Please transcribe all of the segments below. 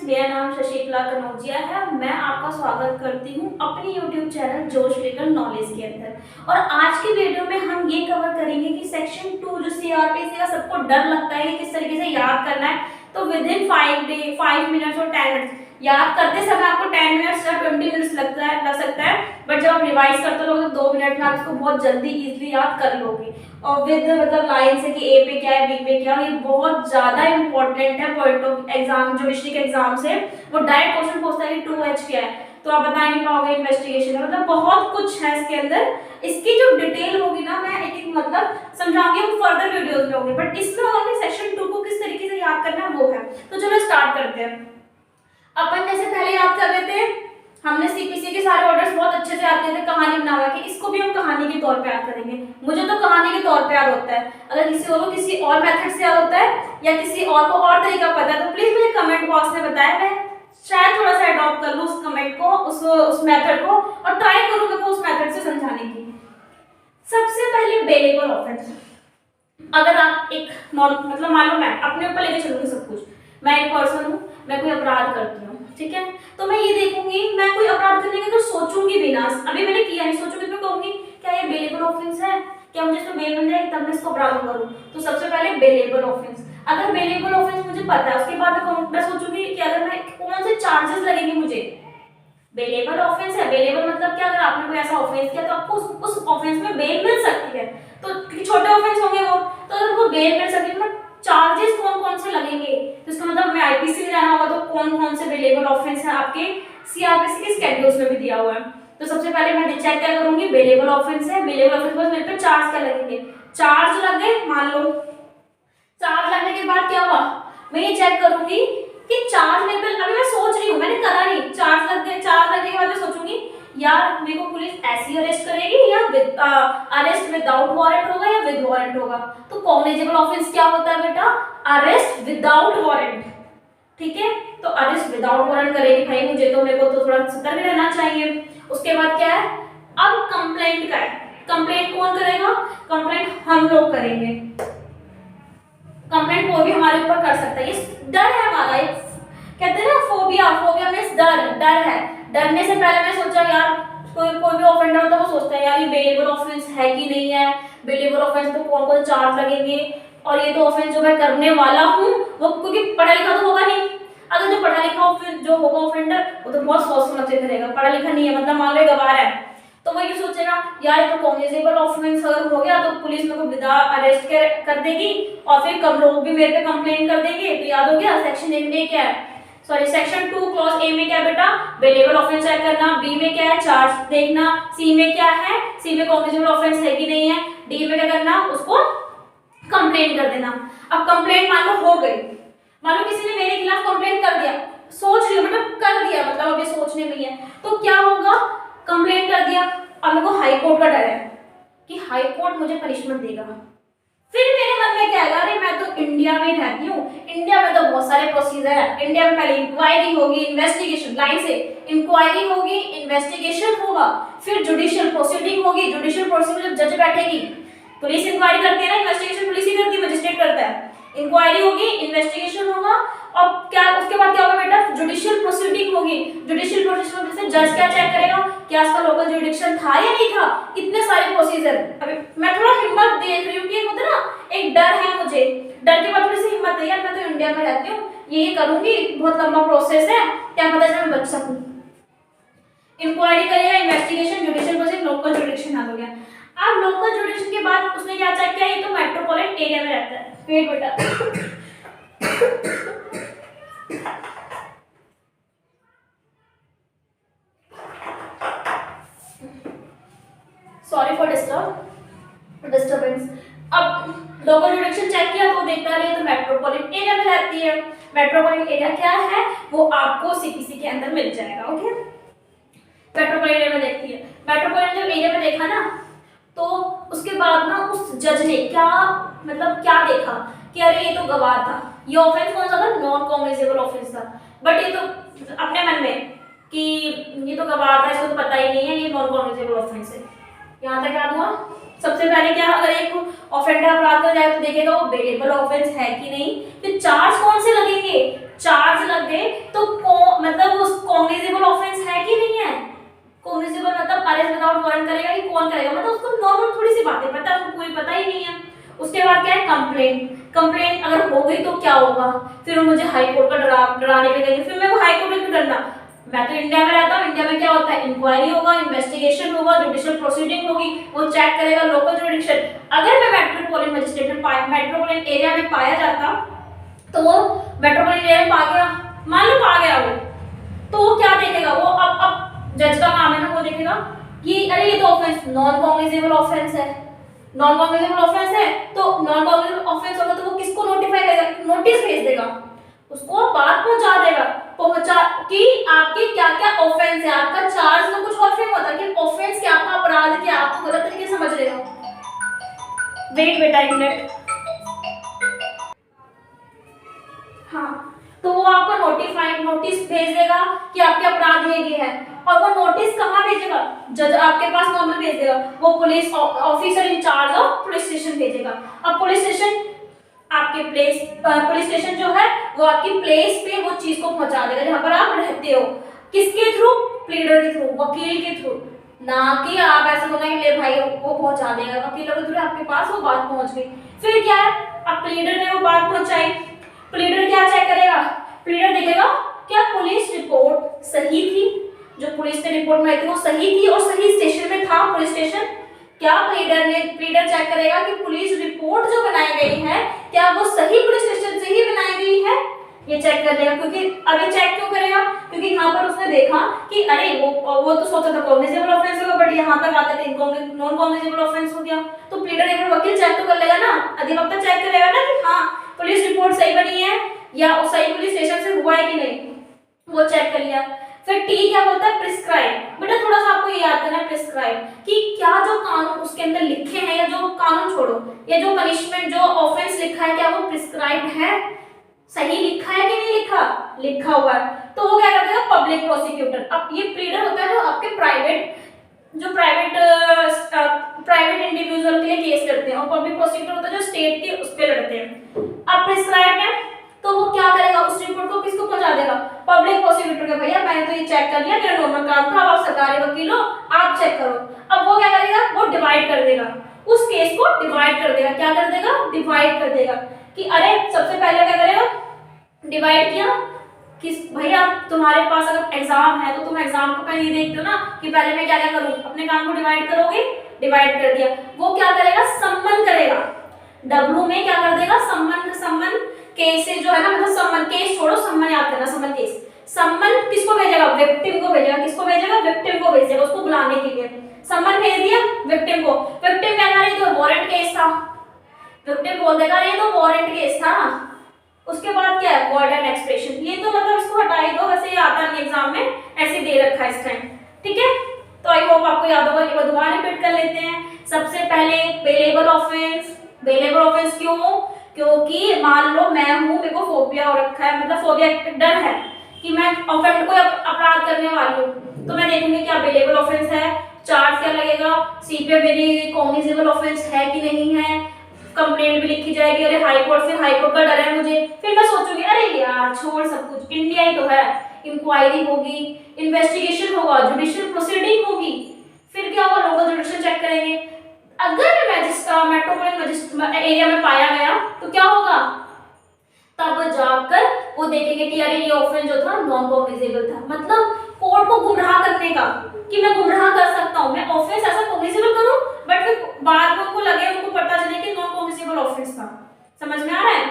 मेरा नाम शशिकला कनौजिया है। मैं आपका स्वागत करती हूँ अपनी YouTube चैनल जोश लीगल नॉलेज के अंदर। और आज की वीडियो में हम ये कवर करेंगे कि सेक्शन 2 जो सीआरपीसी का सबको डर लगता है कि किस तरीके से याद करना है, तो विद इन 5 मिनट्स और 10 मिनट्स याद करते समय आपको 10 मिनट्स या 20 मिनट्स लग सकता है, बट जब आप रिवाइज करते लोगे तो 2 मिनट में आप इसको बहुत जल्दी इजीली याद कर लोगे। और विद मतलब लाइन से कि ए पे क्या है, बी पे क्या है, ये बहुत ज्यादा इंपॉर्टेंट है पॉइंट ऑफ एग्जाम। जो डिस्ट्रिक्ट एग्जाम से वो डायरेक्ट क्वेश्चन पूछता है कि 2H क्या है, तो आप बता नहीं पाओगे इन्वेस्टिगेशन, मतलब बहुत कुछ है इसके अंदर। इसकी जो डिटेल होगी ना, मैं एक एक मतलब समझाऊंगी, वो फर्दर वीडियोस में होगी, बट इसमें ओनली सेक्शन 2 को किस तरीके से याद करना है वो है। तो चलो स्टार्ट करते हैं। अपन जैसे पहले याद कर लेते हैं, हमने सीपीसी के सारे ऑर्डर्स बहुत अच्छे से याद किए थे कहानी बना के, इसको भी हम कहानी के तौर पे याद करेंगे। मुझे तो कहानी के तौर पे याद होता है, अगर किसी और को किसी और मेथड से याद होता है या किसी और को और तरीका पता है तो प्लीज मुझे कमेंट बॉक्स में बताएं। मैं शायद थोड़ा सा अडॉप्ट कर लूं उस कमेंट को, उस मेथड को, और ट्राई करूं मैं उस मेथड से समझाने की। सबसे पहले बेलेबल ऑफेंस। अगर आप एक मतलब मान लो मैं अपने ऊपर लेके चलूंगी सब कुछ, मैं एक पर्सन हूँ, मैं कोई अपराध करती हूँ, ठीक है, तो मैं ये देखूंगी, मैं कोई अपराध करने का तो सोचूंगी भी ना, अभी मैंने किया नहीं, सोचूंगी तो कहूंगी क्या ये बेलेबल ऑफेंस है, क्या मुझे इसमें बेल मिल जाएगी तब मैं इसको अपराध करूँ। तो सबसे पहले बेलेबल ऑफेंस। अगर बेलेबल ऑफेंस मुझे पता है, उसके बाद मैं सोचूंगी कि अगर मैं कौन से चार्जेस लगेंगे मुझे। बेलेबल ऑफेंस है, बेलेबल मतलब क्या, अगर आपने कोई ऐसा ऑफेंस किया तो आपको उस ऑफेंस में बेल मिल सकती है। तो छोटे ऑफेंस होंगे वो, तो अगर वो बेल मिल सकती है, चार्जेस कौन कौन से लगेंगे, तो इसका मतलब हमें आईपीसी में जाना होगा तो कौन कौन से बेलेबल ऑफेंस है आपके सीआरपीसी के स्केड्यूल्स में भी दिया हुआ है। तो सबसे पहले मैं चेक क्या करूंगी, बेलेबल ऑफेंस है, बेलेबल ऑफेंस पर मेरे पे चार्ज क्या लगेंगे। चार्ज लग गए, मान लो चार्ज लगने के बाद क्या हुआ, मैं ये चेक करूंगी कि चार्ज मेरे पे, अभी मैं सोच रही हूँ, मैंने करा नहीं, चार्ज लग गए, चार्ज लगने के बाद मैं सोचूंगी यार मेरे को पुलिस ऐसी अरेस्ट करेगी या अरेस्ट विदाउट वारंट होगा या विद वारंट होगा। तो कॉग्निजेबल ऑफेंस क्या होता है बेटा, अरेस्ट विदाउट वारंट, ठीक है। तो अरेस्ट विदाउट वारंट करेगी भाई मुझे, तो मेरे को तो थोड़ा सतर्क रहना चाहिए। उसके बाद क्या है, अब कंप्लेंट का है, कंप्लेंट कौन करेगा, कंप्लेंट हम लोग करेंगे, कंप्लेंट कोई भी हमारे ऊपर कर सकता है। ये डर है हमारा, एक कहते हैं ना फोबिया, फोबिया मींस डर है। डरने से पहले मैं सोचा यार कोई भी ऑफेंडर होता है वो सोचता है यार ये बेलेबल ऑफेंस है कि नहीं है, बेलेबल ऑफेंस तो कौन कौन चार्ज लगेंगे, और ये तो ऑफेंस जो मैं करने वाला हूँ वो, क्योंकि पढ़ा लिखा तो होगा नहीं। अगर जो पढ़ा लिखा जो होगा ऑफेंडर वो तो बहुत सोच समझ के करेगा, पढ़ा लिखा नहीं है, मतलब मान लो गवार है, तो वो ये सोचेगा यार ये तो कॉग्निजेबल ऑफेंस अगर हो गया तो पुलिस मेरे को विदा अरेस्ट कर देगी, और फिर कम लोग भी मेरे पे कंप्लेन कर देंगे। तो याद हो गया सेक्शन ए में क्या है, सॉरी सेक्शन 2 क्लॉज ए में क्या है बेटा, बेलेबल ऑफेंस चेक करना, बी में क्या है चार्ज देखना, सी में क्या है, सी में कॉग्निजेबल ऑफेंस है कि नहीं है, डी में क्या करना, उसको कंप्लेन कर देना। अब कंप्लेंट मान लो हो गई, मान लो किसी ने मेरे खिलाफ कंप्लेंट कर दिया, सोच रही हूँ मतलब कर दिया, मतलब अभी सोचने में ही है, तो क्या होगा, कंप्लेंट कर दिया, अब मेरे को हाई कोर्ट का डर है कि हाई कोर्ट मुझे पनिशमेंट देगा। फिर मेरे मन में क्या है, अरे मैं तो इंडिया में रहती हूँ, इंडिया में तो बहुत सारे प्रोसीजर है, इंडिया में पहले इंक्वायरी होगी, इन्वेस्टिगेशन, लाइन से इंक्वायरी होगी, इन्वेस्टिगेशन होगा, फिर जुडिशियल प्रोसीडिंग होगी, जुडिशियल प्रोसीडिंग जब जज बैठेगी, पुलिस इंक्वायरी करती है ना, इन्वेस्टिगेशन पुलिस ही करती है, मजिस्ट्रेट करता है, इंक्वायरी होगी, इन्वेस्टिगेशन होगा, और क्या उसके बाद क्या होगा बेटा, जुडिशियल प्रोसीडिंग होगी, जुडिशियल प्रोसीडिंग से जज क्या चेक करेगा क्या इसका लोकल जुरिडिक्शन था या नहीं था, इतने सारे प्रोसीजर। अभी मैं थोड़ा हिम्मत देख रही हूँ कि होता ना एक डर है मुझे, डर के बाद थोड़ी सी हिम्मत है यार मैं तो इंडिया में रहती हूँ, ये करूंगी, बहुत लंबा प्रोसेस है, क्या पता चले मैं बच सकूं। इंक्वायरी करेगा, investigation, judicial proceeding, local jurisdiction आ गया। अब लोकल जुरिडिक्शन के बाद उसने क्या चेक किया, ये तो मेट्रोपॉलिटन एरिया में रहता है, वेट बेटा सॉरी फॉर डिस्टर्बेंस। अब लोकल जुरिडिक्शन चेक किया तो देखता है तो मेट्रोपॉलिटन एरिया में रहती है, मेट्रोपॉलिटन एरिया क्या है वो आपको सीपीसी के अंदर मिल जाएगा, ओके। मेट्रोपॉलिटन एरिया में देखती है, मेट्रोपॉलिटन एरिया में देखा ना, तो उसके बाद ना उस जज ने क्या मतलब क्या देखा कि अरे ये तो गवाह था, ये ऑफेंस कौन सा था, नॉन कॉग्निजेबल ऑफेंस था, बट ये तो अपने मन में कि ये तो गवाह था, इसको तो पता ही नहीं है ये नॉन कॉग्निजेबल ऑफेंस है। यहाँ तक याद हुआ, सबसे पहले क्या, अगर एक ऑफेंडर अपराध कर जाए तो देखेगा वो बेलेबल ऑफेंस है कि नहीं। फिर चार्ज कौन से लगेंगे, चार्ज लग गए तो मतलब उस कॉग्निजेबल ऑफेंस है कि नहीं है। कॉग्निजेबल मतलब अरेस्ट विदाउट वारंट करेगा कि कौन करेगा, मतलब उसको नॉर्मल थोड़ी सी बातें पता है, उसको कोई पता ही नहीं है। उसके बाद क्या है, कंप्लेंट। कंप्लेंट अगर हो गई तो क्या होगा, फिर वो मुझे हाई कोर्ट का डराने के लिए, फिर मैं वो हाई कोर्ट में क्यों डरना, मैं तो इंडिया में रहता हूँ। इंडिया में क्या होता है, इंक्वायरी होगा, इन्वेस्टिगेशन होगा, जुडिशियल प्रोसीडिंग होगी, वो चेक करेगा लोकल जुडिक्शन। अगर मैं मेट्रोपॉलिटन मजिस्ट्रेट में मेट्रोपॉलिटन एरिया में पाया जाता तो वो मेट्रोपॉलिटन एरिया में पा गया, मान लो पा गया वो, तो वो क्या देखेगा, वो अब जज का काम है ना, वो देखेगा कि अरे ये तो ऑफेंस नॉन कॉग्निजेबल ऑफेंस है, नॉन कॉग्निजेबल ऑफेंस है, तो नॉन कॉग्निजेबल ऑफेंस होगा तो वो किसको नोटिफाई करेगा, नोटिस भेज देगा, उसको बात पहुंचा देगा, पहुंचा कि आपके क्या क्या ऑफेंस है। आपका चार्ज तो कुछ और फ्रेम होता है कि ऑफेंस क्या, आपका अपराध क्या, आप तो गलत तरीके से समझ रहे हो। वेट बेटा एक मिनट, हाँ, तो वो आपको नोटिस भेज देगा कि आपके अपराध ये है, और वो नोटिस कहाँ भेजेगा, जज आपके पास नॉर्मल भेज देगा, वो police officer in-charge of police station भेजेगा। अब पुलिस स्टेशन आपके पुलिस स्टेशन जो है वो आपकी प्लेस पे वो चीज को पहुंचा देगा जहां पर आप रहते हो। किसके थ्रू, प्लीडर के थ्रू, वकील के थ्रू, ना कि आप ऐसा होना कि ले भाई वो पहुंचा देगा, वकीलों के थ्रू आपके पास वो बात पहुंच गई। फिर क्या है, अब प्लीडर ने वो बात पहुंचाई, प्लीडर क्या चेक करेगा, प्लीडर देखेगा क्या पुलिस रिपोर्ट सही थी, जो पुलिस ने रिपोर्ट में आई थी वो सही थी और सही स्टेशन में था पुलिस स्टेशन। क्या प्लीडर चेक करेगा कि पुलिस रिपोर्ट जो बनाई गई है क्या वो सही पुलिस स्टेशन से ही बनाई गई है, ये चेक कर लेगा। क्योंकि अभी चेक क्यों करेगा, क्योंकि यहाँ पर उसने देखा कि अरे वो तो सोचा था कॉग्निजेबल ऑफेंस होगा, बट यहाँ तक आते थे नॉन कॉग्निजेबल ऑफेंस हो गया। तो प्लीडर एक बार वकील चेक तो कर लेगा ना, अधिवक्ता चेक करेगा ना कि हाँ पुलिस रिपोर्ट सही बनी है या वो सही पुलिस स्टेशन से हुआ है कि नहीं, वो चेक कर लिया। फिर टी क्या बोलता है, प्रिस्क्राइब। बेटा थोड़ा सा आपको ये याद करना है प्रिस्क्राइब कि क्या जो कानून उसके अंदर लिखे हैं, या जो कानून छोड़ो, ये जो पनिशमेंट जो ऑफेंस लिखा है क्या वो प्रिस्क्राइब है, सही लिखा है कि नहीं लिखा, लिखा हुआ है। तो वो क्या करता है, पब्लिक प्रोसिक्यूटर। अब ये प्लीडर होता है जो आपके प्राइवेट इंडिविजुअल के लिए केस करते हैं, और पब्लिक प्रोसिक्यूटर होता है जो स्टेट के उस पे लड़ते हैं। अब प्रिस्क्राइब है तो वो क्या करेगा, उस रिपोर्ट को किसको पहुंचा देगा, पब्लिक प्रोसिक्यूटर को, भैया मैंने तो ये चेक कर लिया, मेरा नॉर्मल काम था, अब आप सरकारी वकील हो, आप चेक करो। अब वो क्या करेगा, वो डिवाइड कर देगा, उस केस को डिवाइड कर देगा, क्या कर देगा, डिवाइड कर देगा कि अरे सबसे पहले क्या करेगा, डिवाइड किया कि भैया तुम्हारे पास अगर एग्जाम है तो तुम एग्जाम को पहले ये देखते हो ना कि पहले मैं क्या क्या करूं, अपने काम को डिवाइड करोगे, डिवाइड कर दिया। वो क्या करेगा, सम्मन करेगा, डब्ल्यू में क्या कर देगा, सम्मन केस से जो है ना, मतलब सम्मन केस छोड़ो, सम्मन याद करना, सम्मन केस, सम्मन किसको भेजेगा, विक्टिम को भेजेगा, किसको भेजेगा, विक्टिम को भेजेगा, उसको बुलाने के लिए सम्मन भेज दिया विक्टिम को। विक्टिम क्या कर रही, तो वारंट केस था, विक्टिम बोल देगा ये तो वारंट केस था। उसके बाद क्या है, वर्ड एंड एक्सप्रेशन, ये तो मतलब इसको हटा ही दो, वैसे ये आता नहीं एग्जाम में, ऐसे दे रखा है इस टाइम, ठीक है। तो आई होप आपको याद होगा, एक बार दोबारा रिपीट कर लेते हैं। सबसे पहले बेलेबल ऑफेंस, बेलेबल ऑफेंस क्यों, क्योंकि मान लो मैं हूँ, मेरे को फोबिया हो रखा है, मतलब फोबिया डर है कि मैं ऑफेंड को अपराध करने वाली हूँ, तो मैं देखूंगी क्या बेलेबल ऑफेंस है, चार्ज क्या लगेगा, सी पे मेरी कॉग्निजेबल ऑफेंस है कि नहीं है, कंप्लेंट भी लिखी जाएगी, अरे हाई कोर्ट से, हाई कोर्ट का डर है मुझे, फिर मैं सोचूंगी अरे यार छोड़ सब कुछ, इंडिया ही तो है, इंक्वायरी होगी, इन्वेस्टिगेशन होगा, जुडिशियल प्रोसीडिंग होगी, फिर क्या होगा, लोकल जुडिशियल चेक करेंगे। अगर मेट्रोपॉलिटन एरिया में पाया गया तो क्या होगा, तब जाकर वो देखेंगे कि अरे ये ऑफेंस जो था नॉन कॉग्निजेबल था, मतलब कोर्ट को गुमराह करने का कि मैं गुमराह कर सकता हूँ, मैं ऑफेंस ऐसा कॉग्निजेबल करूं बट फिर बाद में उनको लगे, उनको पता चले कि नॉन कॉग्निजेबल ऑफेंस था। समझ में आ रहा है,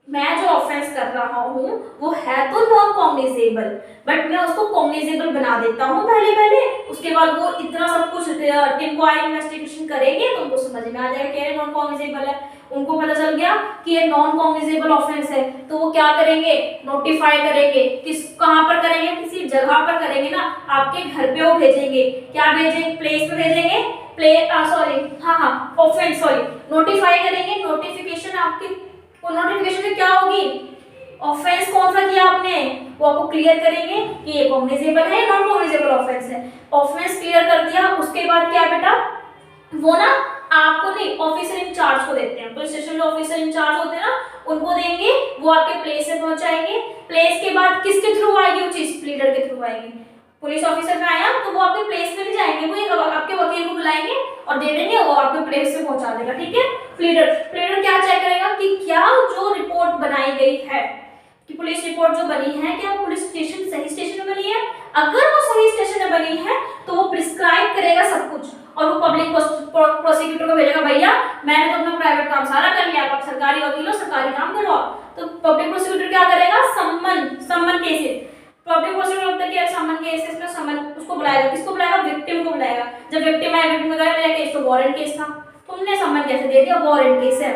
मैं जो ऑफेंस कर रहा हूँ वो है तो नॉन कॉग्निजेबल, बट मैं उसको कॉग्निजेबल बना देता हूँ पहले, उसके बाद वो इतना सब कुछ इंक्वायरी इन्वेस्टिगेशन करेंगे तो उनको समझ में आ जाएगा कि ये नॉन कॉग्निजेबल है, उनको पता चल गया कि ये नॉन कॉग्निजेबल ऑफेंस है, तो वो क्या करेंगे, नोटिफाई करेंगे, किस कहाँ पर करेंगे, किसी जगह पर करेंगे ना, आपके घर पे वो भेजेंगे, क्या भेजेंगे, प्लेस पे भेजेंगे, ऑफेंस नोटिफाई करेंगे, नोटिफिकेशन आपकी नोटिफिकेशन में क्या होगी, ऑफेंस कौन सा किया आपने, वो आपको क्लियर करेंगे कि ये कॉग्निजेबल है, नॉन कॉग्निजेबल ऑफेंस है। ऑफेंस क्लियर कर दिया, उसके बाद क्या बेटा, वो ना आपको नहीं, ऑफिसर इंचार्ज को देते हैं। पुलिस स्टेशन में ऑफिसर इंचार्ज होते हैं ना, उनको देंगे, वो आपके प्लेस से पहुंचाएंगे। प्लेस के बाद किसके थ्रू आएगी वो चीज? लीडर के थ्रू आएगी। पुलिस ऑफिसर में आया तो वो आपके प्लेस में नहीं जाएंगे, वो एक आपके वकील को बुलाएंगे और दे देंगे, वो आपके प्लेस पे पहुंचा देगा। ठीक है। प्लीडर प्लीडर क्या चेक करेगा कि क्या जो रिपोर्ट बनाई गई है, कि पुलिस रिपोर्ट जो बनी है, क्या वो पुलिस स्टेशन सही स्टेशन में बनी है? अगर वो सही स्टेशन में बनी है तो वो प्रिस्क्राइब करेगा सब कुछ, और वो पब्लिक प्रोसिक्यूटर को भेजेगा, भैया मैंने तो अपना प्राइवेट काम सारा कर लिया, आप सरकारी वकील हो, सरकारी काम करो। तो पब्लिक प्रोसिक्यूटर क्या करेगा? सम्मन केसेस, पब्लिक प्रोसिक्यूटर होता है कि समन केसेस में समन उसको बुलाएगा। किसको बुलाएगा? विक्टिम को बुलाएगा। जब विक्टिम आए, विक्टिम का मेरा केस तो वारंट केस था, तुमने समन कैसे दे दिया? वारंट केस है।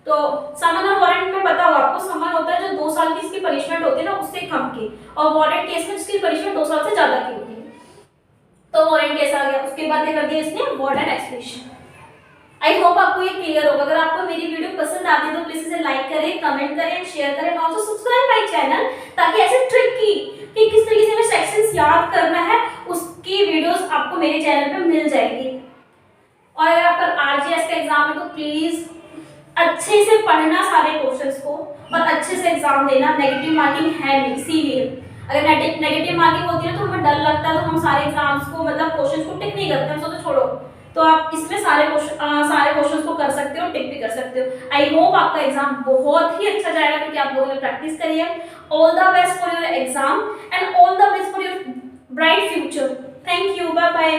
तो समन और वारंट में पता हो आपको, समन होता है जो 2 साल की इसकी पनिशमेंट होती है ना, उससे कम की, और वारंट केस में जिसकी पनिशमेंट 2 साल से ज्यादा की होती है। तो वारंट केस आ गया, उसके बाद क्या कर दिया इसने? Warden expression. आई होप आपको ये क्लियर होगा। अगर आपको मेरी वीडियो पसंद आती है तो प्लीज इसे लाइक करें, कमेंट करें, शेयर करें, और ऑल्सो सब्सक्राइब माय चैनल, ताकि ऐसे ट्रिक की कि किस तरीके से हमें सेक्शंस याद करना है, उसकी वीडियोस आपको मेरे चैनल पे मिल जाएगी। और अगर आपका आरजीएस का एग्जाम है तो प्लीज अच्छे से पढ़ना सारे क्वेश्चंस को, और अच्छे से एग्जाम देना। नेगेटिव मार्किंग है नहीं, इसीलिए अगर नेगेटिव मार्किंग होती है तो हमें डर लगता है, तो हम सारे एग्जाम्स को मतलब क्वेश्चंस को टिक नहीं करते, हम सोचते छोड़ो। तो आप इसमें सारे क्वेश्चंस को कर सकते हो, टिक भी कर सकते हो। आई होप आपका एग्जाम बहुत ही अच्छा जाएगा, क्योंकि आप लोगों ने प्रैक्टिस करी है। All the best for your exam and all the best for your bright future. Thank you, bye bye.